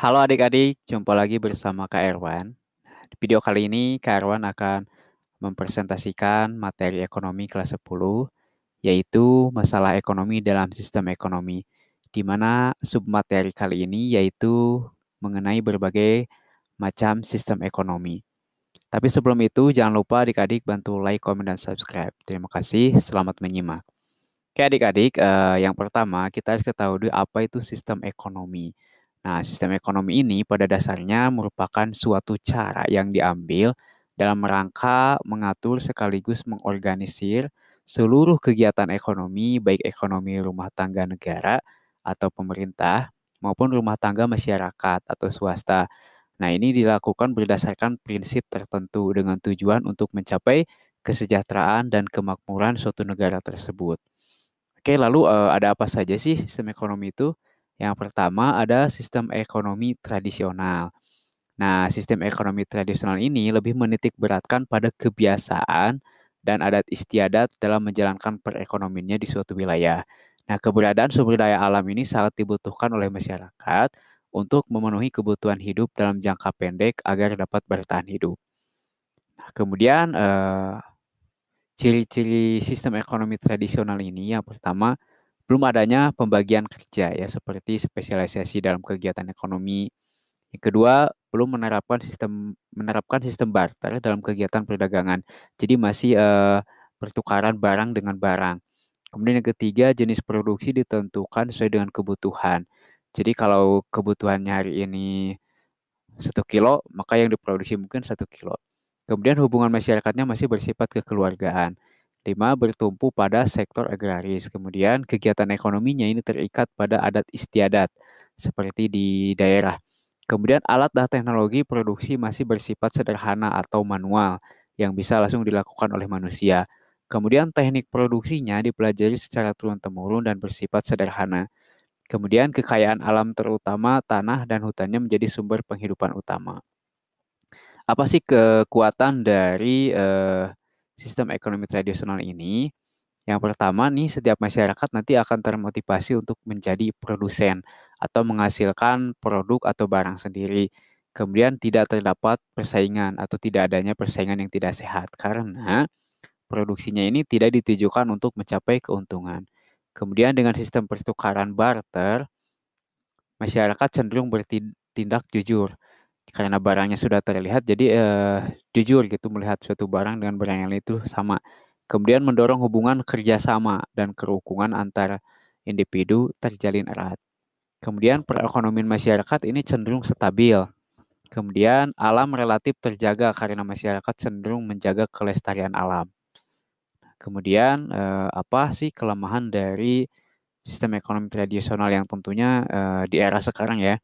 Halo adik-adik, jumpa lagi bersama Kak Erwan. Di video kali ini Kak Erwan akan mempresentasikan materi ekonomi kelas 10, yaitu masalah ekonomi dalam sistem ekonomi, di mana submateri kali ini yaitu mengenai berbagai macam sistem ekonomi. Tapi sebelum itu, jangan lupa adik-adik bantu like, komen, dan subscribe. Terima kasih, selamat menyimak. Oke adik-adik, yang pertama kita harus ketahui dulu apa itu sistem ekonomi. Nah, sistem ekonomi ini pada dasarnya merupakan suatu cara yang diambil dalam rangka mengatur sekaligus mengorganisir seluruh kegiatan ekonomi, baik ekonomi rumah tangga negara atau pemerintah, maupun rumah tangga masyarakat atau swasta. Nah, ini dilakukan berdasarkan prinsip tertentu dengan tujuan untuk mencapai kesejahteraan dan kemakmuran suatu negara tersebut. Oke, lalu ada apa saja sih sistem ekonomi itu? Yang pertama ada sistem ekonomi tradisional. Nah, sistem ekonomi tradisional ini lebih menitik beratkan pada kebiasaan dan adat istiadat dalam menjalankan perekonomiannya di suatu wilayah. Nah, keberadaan sumber daya alam ini sangat dibutuhkan oleh masyarakat untuk memenuhi kebutuhan hidup dalam jangka pendek agar dapat bertahan hidup. Nah, kemudian ciri-ciri sistem ekonomi tradisional ini yang pertama belum adanya pembagian kerja ya seperti spesialisasi dalam kegiatan ekonomi. Yang kedua, belum menerapkan sistem barter dalam kegiatan perdagangan. Jadi masih pertukaran barang dengan barang. Kemudian yang ketiga, jenis produksi ditentukan sesuai dengan kebutuhan. Jadi kalau kebutuhannya hari ini 1 kilo, maka yang diproduksi mungkin 1 kilo. Kemudian hubungan masyarakatnya masih bersifat kekeluargaan. 5. Bertumpu pada sektor agraris. Kemudian kegiatan ekonominya ini terikat pada adat istiadat seperti di daerah. Kemudian alat dan teknologi produksi masih bersifat sederhana atau manual yang bisa langsung dilakukan oleh manusia. Kemudian teknik produksinya dipelajari secara turun-temurun dan bersifat sederhana. Kemudian kekayaan alam terutama tanah dan hutannya menjadi sumber penghidupan utama. Apa sih kekuatan dari sistem ekonomi tradisional ini? Yang pertama nih, setiap masyarakat nanti akan termotivasi untuk menjadi produsen atau menghasilkan produk atau barang sendiri. Kemudian tidak terdapat persaingan atau tidak adanya persaingan yang tidak sehat karena produksinya ini tidak ditujukan untuk mencapai keuntungan. Kemudian dengan sistem pertukaran barter, masyarakat cenderung bertindak jujur karena barangnya sudah terlihat jadi jujur gitu melihat suatu barang dengan barang yang lain itu sama. Kemudian mendorong hubungan kerjasama dan kerukunan antar individu terjalin erat. Kemudian perekonomian masyarakat ini cenderung stabil. Kemudian alam relatif terjaga karena masyarakat cenderung menjaga kelestarian alam. Kemudian apa sih kelemahan dari sistem ekonomi tradisional yang tentunya di era sekarang ya?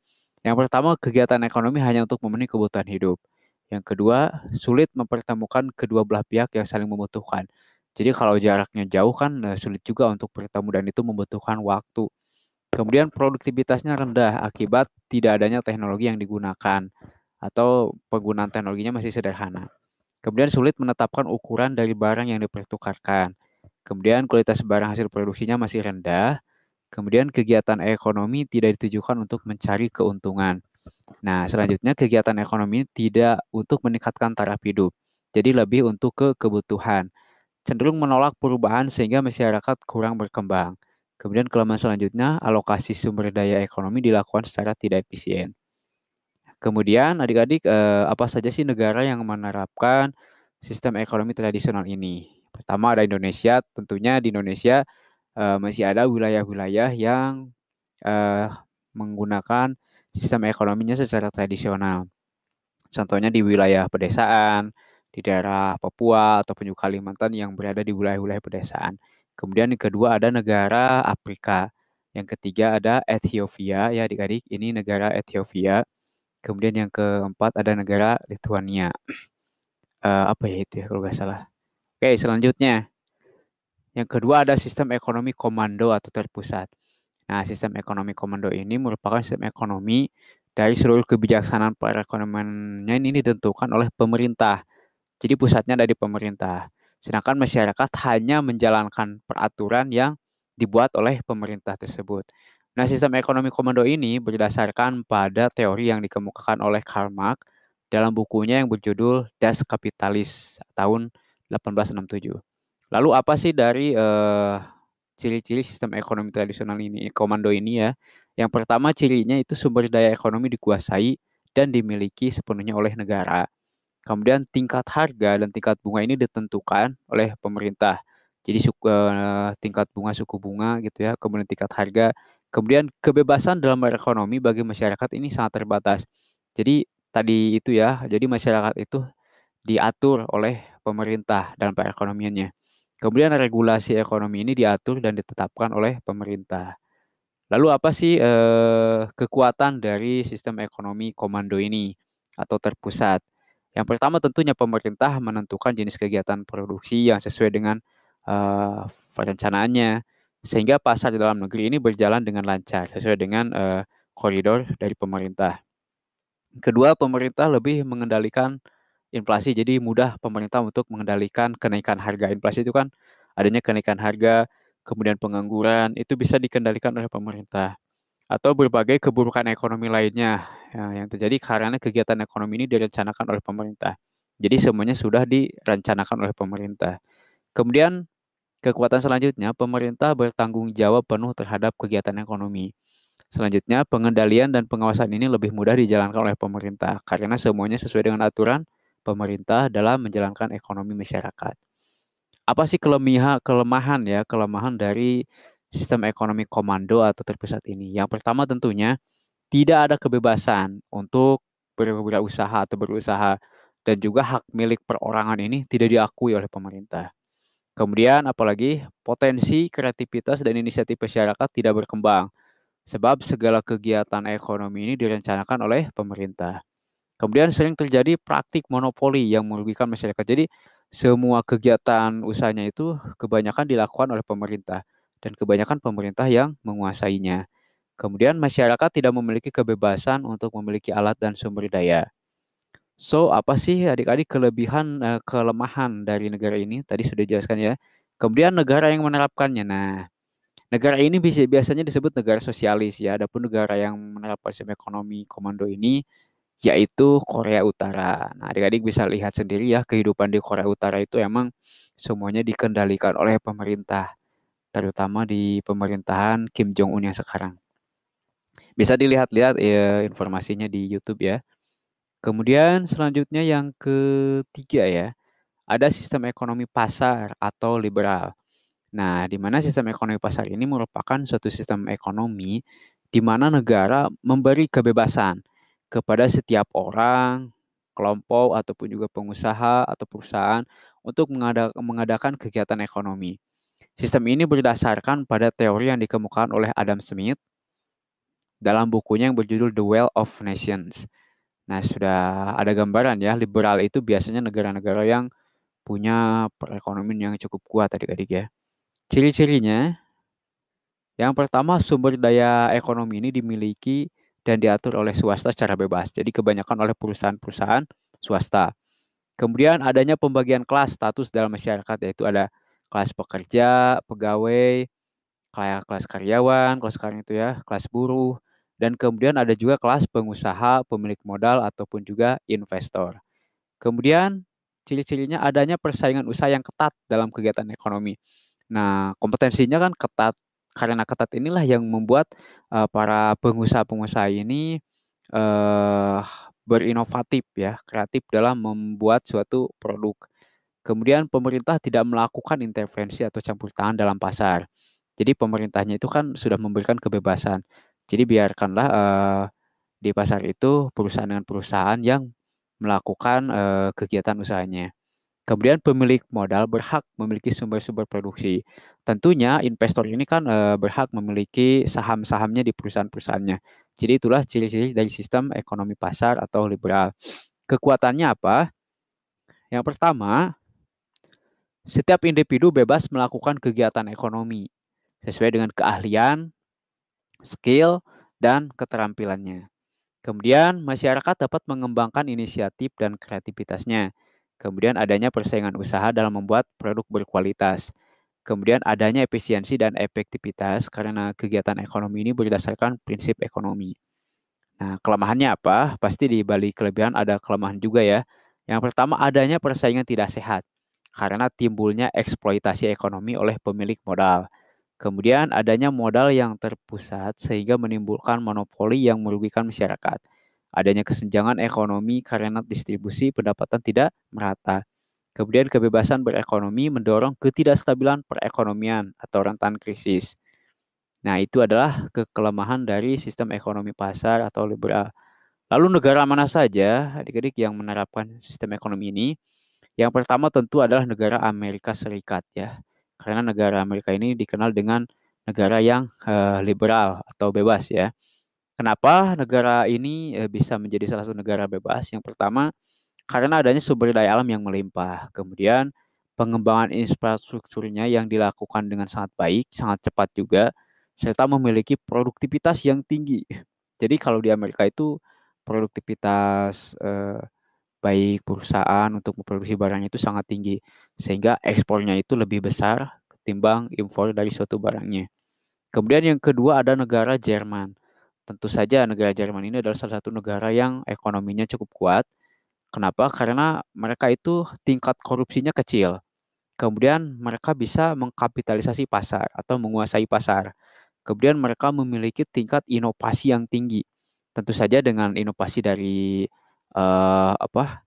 Yang pertama, kegiatan ekonomi hanya untuk memenuhi kebutuhan hidup. Yang kedua, sulit mempertemukan kedua belah pihak yang saling membutuhkan. Jadi kalau jaraknya jauh kan sulit juga untuk bertemu dan itu membutuhkan waktu. Kemudian produktivitasnya rendah akibat tidak adanya teknologi yang digunakan atau penggunaan teknologinya masih sederhana. Kemudian sulit menetapkan ukuran dari barang yang dipertukarkan. Kemudian kualitas barang hasil produksinya masih rendah. Kemudian kegiatan ekonomi tidak ditujukan untuk mencari keuntungan. Nah, selanjutnya kegiatan ekonomi tidak untuk meningkatkan taraf hidup. Jadi lebih untuk ke kebutuhan. Cenderung menolak perubahan sehingga masyarakat kurang berkembang. Kemudian kelemahan selanjutnya, alokasi sumber daya ekonomi dilakukan secara tidak efisien. Kemudian adik-adik, apa saja sih negara yang menerapkan sistem ekonomi tradisional ini? Pertama ada Indonesia, tentunya di Indonesia masih ada wilayah-wilayah yang eh, menggunakan sistem ekonominya secara tradisional. Contohnya di wilayah pedesaan, di daerah Papua ataupun juga Kalimantan yang berada di wilayah-wilayah pedesaan. Kemudian yang kedua ada negara Afrika. Yang ketiga ada Ethiopia ya adik-adik, ini negara Ethiopia. Kemudian yang keempat ada negara Lithuania. Apa ya itu ya kalau nggak salah. Oke, selanjutnya. Yang kedua ada sistem ekonomi komando atau terpusat. Nah, sistem ekonomi komando ini merupakan sistem ekonomi dari seluruh kebijaksanaan perekonomiannya ini ditentukan oleh pemerintah. Jadi pusatnya dari pemerintah. Sedangkan masyarakat hanya menjalankan peraturan yang dibuat oleh pemerintah tersebut. Nah, sistem ekonomi komando ini berdasarkan pada teori yang dikemukakan oleh Karl Marx dalam bukunya yang berjudul Das Kapitalis tahun 1867. Lalu apa sih dari ciri-ciri sistem ekonomi tradisional ini, komando ini ya? Yang pertama cirinya itu sumber daya ekonomi dikuasai dan dimiliki sepenuhnya oleh negara. Kemudian tingkat harga dan tingkat bunga ini ditentukan oleh pemerintah. Jadi tingkat bunga, suku bunga gitu ya, kemudian tingkat harga, kemudian kebebasan dalam berekonomi bagi masyarakat ini sangat terbatas. Jadi tadi itu ya, jadi masyarakat itu diatur oleh pemerintah dalam perekonomiannya. Kemudian regulasi ekonomi ini diatur dan ditetapkan oleh pemerintah. Lalu apa sih kekuatan dari sistem ekonomi komando ini atau terpusat? Yang pertama tentunya pemerintah menentukan jenis kegiatan produksi yang sesuai dengan perencanaannya, sehingga pasar di dalam negeri ini berjalan dengan lancar sesuai dengan koridor dari pemerintah. Kedua, pemerintah lebih mengendalikan inflasi, jadi mudah pemerintah untuk mengendalikan kenaikan harga. Inflasi itu kan adanya kenaikan harga, kemudian pengangguran, itu bisa dikendalikan oleh pemerintah. Atau berbagai keburukan ekonomi lainnya yang terjadi karena kegiatan ekonomi ini direncanakan oleh pemerintah. Jadi semuanya sudah direncanakan oleh pemerintah. Kemudian kekuatan selanjutnya, pemerintah bertanggung jawab penuh terhadap kegiatan ekonomi. Selanjutnya, pengendalian dan pengawasan ini lebih mudah dijalankan oleh pemerintah karena semuanya sesuai dengan aturan pemerintah dalam menjalankan ekonomi masyarakat. Apa sih kelemahan dari sistem ekonomi komando atau terpusat ini? Yang pertama tentunya tidak ada kebebasan untuk berwirausaha atau berusaha dan juga hak milik perorangan ini tidak diakui oleh pemerintah. Kemudian apalagi potensi kreativitas dan inisiatif masyarakat tidak berkembang sebab segala kegiatan ekonomi ini direncanakan oleh pemerintah. Kemudian sering terjadi praktik monopoli yang merugikan masyarakat. Jadi semua kegiatan usahanya itu kebanyakan dilakukan oleh pemerintah dan kebanyakan pemerintah yang menguasainya. Kemudian masyarakat tidak memiliki kebebasan untuk memiliki alat dan sumber daya. So, apa sih adik-adik kelemahan dari negara ini? Tadi sudah dijelaskan ya. Kemudian negara yang menerapkannya. Nah, negara ini biasanya disebut negara sosialis ya. Adapun negara yang menerapkan sistem ekonomi komando ini yaitu Korea Utara. Nah, adik-adik bisa lihat sendiri ya, kehidupan di Korea Utara itu emang semuanya dikendalikan oleh pemerintah, terutama di pemerintahan Kim Jong Un yang sekarang. Bisa dilihat-lihat ya informasinya di YouTube ya. Kemudian selanjutnya yang ketiga ya, ada sistem ekonomi pasar atau liberal. Nah, di mana sistem ekonomi pasar ini merupakan suatu sistem ekonomi di mana negara memberi kebebasan kepada setiap orang, kelompok, ataupun juga pengusaha atau perusahaan untuk mengadakan kegiatan ekonomi. Sistem ini berdasarkan pada teori yang dikemukakan oleh Adam Smith dalam bukunya yang berjudul The Wealth of Nations. Nah, sudah ada gambaran ya, liberal itu biasanya negara-negara yang punya perekonomian yang cukup kuat adik-adik ya. Ciri-cirinya, yang pertama sumber daya ekonomi ini dimiliki dan diatur oleh swasta secara bebas. Jadi kebanyakan oleh perusahaan-perusahaan swasta. Kemudian adanya pembagian kelas status dalam masyarakat, yaitu ada kelas pekerja, pegawai, kayak kelas karyawan, kelas sekarang itu ya, kelas buruh, dan kemudian ada juga kelas pengusaha, pemilik modal, ataupun juga investor. Kemudian ciri-cirinya adanya persaingan usaha yang ketat dalam kegiatan ekonomi. Nah, kompetensinya kan ketat. Karena ketat inilah yang membuat para pengusaha-pengusaha ini eh, berinovatif ya, kreatif dalam membuat suatu produk. Kemudian pemerintah tidak melakukan intervensi atau campur tangan dalam pasar. Jadi pemerintahnya itu kan sudah memberikan kebebasan. Jadi biarkanlah di pasar itu perusahaan dengan perusahaan yang melakukan kegiatan usahanya. Kemudian pemilik modal berhak memiliki sumber-sumber produksi. Tentunya investor ini kan berhak memiliki saham-sahamnya di perusahaan-perusahaannya. Jadi itulah ciri-ciri dari sistem ekonomi pasar atau liberal. Kekuatannya apa? Yang pertama, setiap individu bebas melakukan kegiatan ekonomi sesuai dengan keahlian, skill, dan keterampilannya. Kemudian masyarakat dapat mengembangkan inisiatif dan kreativitasnya. Kemudian adanya persaingan usaha dalam membuat produk berkualitas. Kemudian adanya efisiensi dan efektivitas karena kegiatan ekonomi ini berdasarkan prinsip ekonomi. Nah, kelemahannya apa? Pasti di balik kelebihan ada kelemahan juga ya. Yang pertama adanya persaingan tidak sehat karena timbulnya eksploitasi ekonomi oleh pemilik modal. Kemudian adanya modal yang terpusat sehingga menimbulkan monopoli yang merugikan masyarakat. Adanya kesenjangan ekonomi karena distribusi pendapatan tidak merata. Kemudian kebebasan berekonomi mendorong ketidakstabilan perekonomian atau rentan krisis. Nah, itu adalah kelemahan dari sistem ekonomi pasar atau liberal. Lalu negara mana saja adik-adik yang menerapkan sistem ekonomi ini? Yang pertama tentu adalah negara Amerika Serikat ya. Karena negara Amerika ini dikenal dengan negara yang liberal atau bebas ya. Kenapa negara ini bisa menjadi salah satu negara bebas? Yang pertama karena adanya sumber daya alam yang melimpah. Kemudian pengembangan infrastrukturnya yang dilakukan dengan sangat baik, sangat cepat juga, serta memiliki produktivitas yang tinggi. Jadi kalau di Amerika itu produktivitas baik perusahaan untuk memproduksi barang itu sangat tinggi, sehingga ekspornya itu lebih besar ketimbang impor dari suatu barangnya. Kemudian yang kedua ada negara Jerman. Tentu saja negara Jerman ini adalah salah satu negara yang ekonominya cukup kuat. Kenapa? Karena mereka itu tingkat korupsinya kecil. Kemudian mereka bisa mengkapitalisasi pasar atau menguasai pasar. Kemudian mereka memiliki tingkat inovasi yang tinggi. Tentu saja dengan inovasi dari apa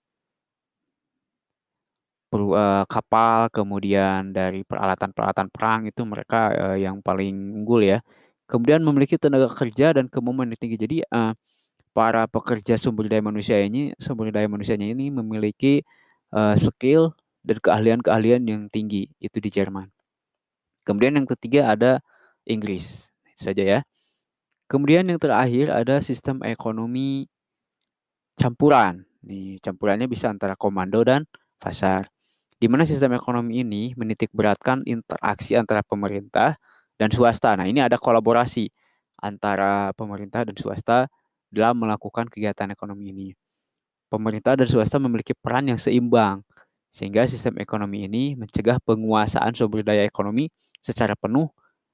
kapal, kemudian dari peralatan-peralatan perang itu mereka yang paling unggul ya. Kemudian memiliki tenaga kerja dan kemampuan yang tinggi. Jadi para pekerja sumber daya manusianya ini memiliki skill dan keahlian-keahlian yang tinggi itu di Jerman. Kemudian yang ketiga ada Inggris. Itu saja ya. Kemudian yang terakhir ada sistem ekonomi campuran. Nih, campurannya bisa antara komando dan pasar. Di mana sistem ekonomi ini menitik beratkan interaksi antara pemerintah dan swasta. Nah, ini ada kolaborasi antara pemerintah dan swasta dalam melakukan kegiatan ekonomi ini. Pemerintah dan swasta memiliki peran yang seimbang, sehingga sistem ekonomi ini mencegah penguasaan sumber daya ekonomi secara penuh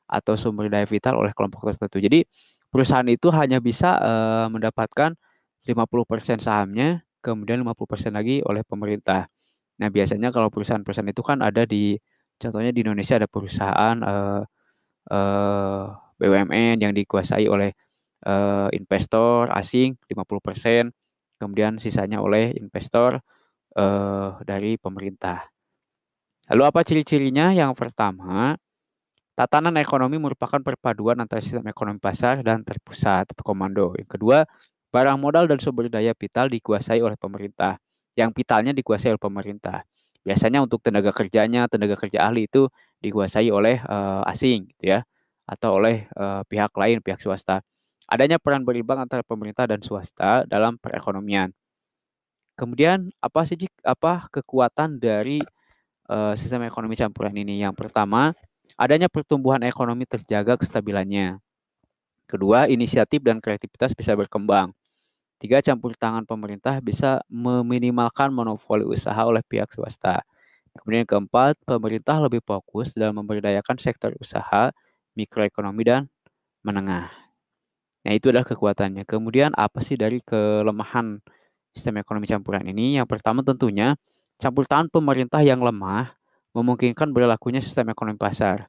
atau sumber daya vital oleh kelompok tertentu. Jadi, perusahaan itu hanya bisa mendapatkan 50% sahamnya, kemudian 50% lagi oleh pemerintah. Nah, biasanya kalau perusahaan-perusahaan itu kan ada contohnya di Indonesia ada perusahaan eh, BUMN yang dikuasai oleh investor asing 50%, kemudian sisanya oleh investor dari pemerintah. Lalu apa ciri-cirinya? Yang pertama, tatanan ekonomi merupakan perpaduan antara sistem ekonomi pasar dan terpusat atau komando. Yang kedua, barang modal dan sumber daya vital dikuasai oleh pemerintah. Yang vitalnya dikuasai oleh pemerintah. Biasanya untuk tenaga kerjanya, tenaga kerja ahli itu dikuasai oleh asing gitu ya, atau oleh pihak lain, pihak swasta. Adanya peran berimbang antara pemerintah dan swasta dalam perekonomian. Kemudian apa kekuatan dari sistem ekonomi campuran ini? Yang pertama, adanya pertumbuhan ekonomi terjaga kestabilannya. Kedua, inisiatif dan kreativitas bisa berkembang. Tiga, campur tangan pemerintah bisa meminimalkan monopoli usaha oleh pihak swasta. Kemudian yang keempat, pemerintah lebih fokus dalam memberdayakan sektor usaha, mikroekonomi, dan menengah. Nah, itu adalah kekuatannya. Kemudian apa sih dari kelemahan sistem ekonomi campuran ini? Yang pertama tentunya campur tangan pemerintah yang lemah memungkinkan berlakunya sistem ekonomi pasar.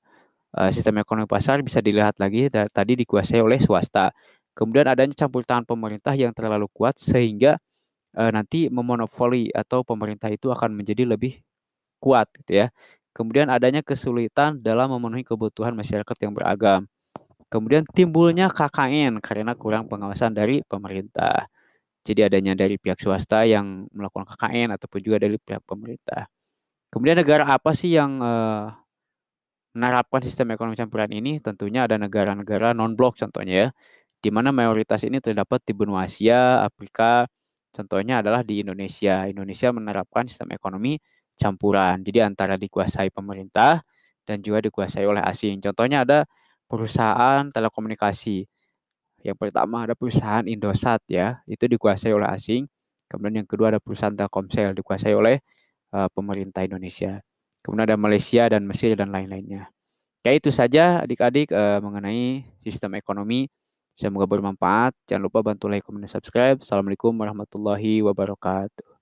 Sistem ekonomi pasar bisa dilihat lagi tadi dikuasai oleh swasta. Kemudian adanya campur tangan pemerintah yang terlalu kuat sehingga nanti memonopoli atau pemerintah itu akan menjadi lebih kuat gitu ya. Kemudian adanya kesulitan dalam memenuhi kebutuhan masyarakat yang beragam. Kemudian timbulnya KKN karena kurang pengawasan dari pemerintah. Jadi adanya dari pihak swasta yang melakukan KKN ataupun juga dari pihak pemerintah. Kemudian negara apa sih yang menerapkan sistem ekonomi campuran ini? Tentunya ada negara-negara non-blok contohnya ya, di mana mayoritas ini terdapat di benua Asia, Afrika. Contohnya adalah di Indonesia. Indonesia menerapkan sistem ekonomi campuran. Jadi antara dikuasai pemerintah dan juga dikuasai oleh asing. Contohnya ada perusahaan telekomunikasi. Yang pertama ada perusahaan Indosat ya, itu dikuasai oleh asing. Kemudian yang kedua ada perusahaan Telkomsel dikuasai oleh pemerintah Indonesia. kemudian ada Malaysia dan Mesir dan lain-lainnya. Ya itu saja adik-adik mengenai sistem ekonomi. Semoga bermanfaat. Jangan lupa bantu like, comment, dan subscribe. Assalamualaikum warahmatullahi wabarakatuh.